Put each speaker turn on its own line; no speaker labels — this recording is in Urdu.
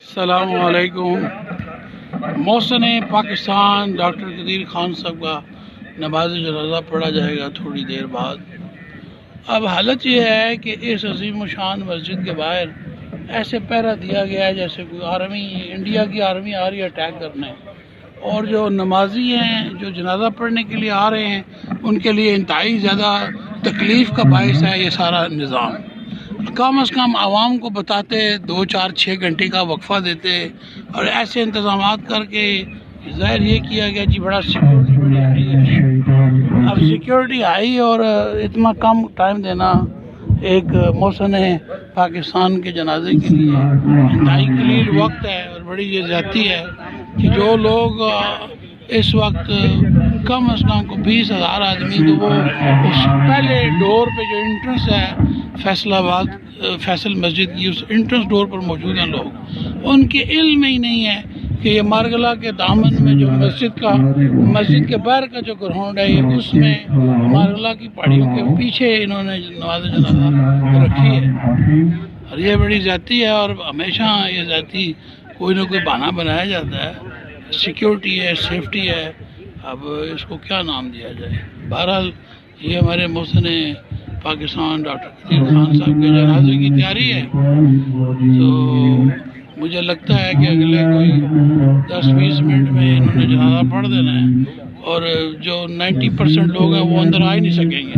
السلام علیکم۔ محسن پاکستان ڈاکٹر قدیر خان صاحب کا نماز جنازہ پڑھا جائے گا تھوڑی دیر بعد۔ اب حالت یہ ہے کہ اس عظیم الشان مسجد کے باہر ایسے پہرا دیا گیا ہے جیسے کوئی آرمی، انڈیا کی آرمی آ رہی ہے اٹیک کرنے، اور جو نمازی ہیں جو جنازہ پڑھنے کے لیے آ رہے ہیں ان کے لیے انتہائی زیادہ تکلیف کا باعث ہے یہ سارا نظام۔ کم از کم عوام کو بتاتے 2-4-6 گھنٹے کا وقفہ دیتے، اور ایسے انتظامات کر کے ظاہر یہ کیا گیا جی بڑا سیکورٹی بڑی ہائی ہے۔ اب سیکورٹی ہائی اور اتنا کم ٹائم دینا ایک محسن پاکستان کے جنازے کے لیے انتہائی قلیل وقت ہے، اور بڑی یہ زیادتی ہے کہ جو لوگ اس وقت کم از کم کو 20,000 آدمی، تو وہ اس پہلے ڈور پہ جو انٹرنس ہے فیصل آباد فیصل مسجد کی، اس انٹرنس ڈور پر موجود ہیں لوگ، ان کے علم ہی نہیں ہے کہ یہ مارگلا کے دامن میں جو مسجد کے باہر کا جو گراؤنڈ ہے، یہ اس میں مارگلا کی پہاڑیوں کے پیچھے انہوں نے نماز جنازہ رکھی ہے، اور یہ بڑی زیادتی ہے، اور ہمیشہ یہ زیادتی کوئی نہ کوئی بہانہ بنایا جاتا ہے۔ سیکیورٹی ہے، سیفٹی ہے، اب اس کو کیا نام دیا جائے۔ بہرحال یہ ہمارے محسن پاکستان ڈاکٹر قدیر خان صاحب کے جنازے کی تیاری ہے، تو مجھے لگتا ہے کہ اگلے کوئی 10-20 منٹ میں انہوں نے جنازہ پڑھ دینا ہے، اور جو 90% لوگ ہیں وہ اندر آ ہی نہیں سکیں گے۔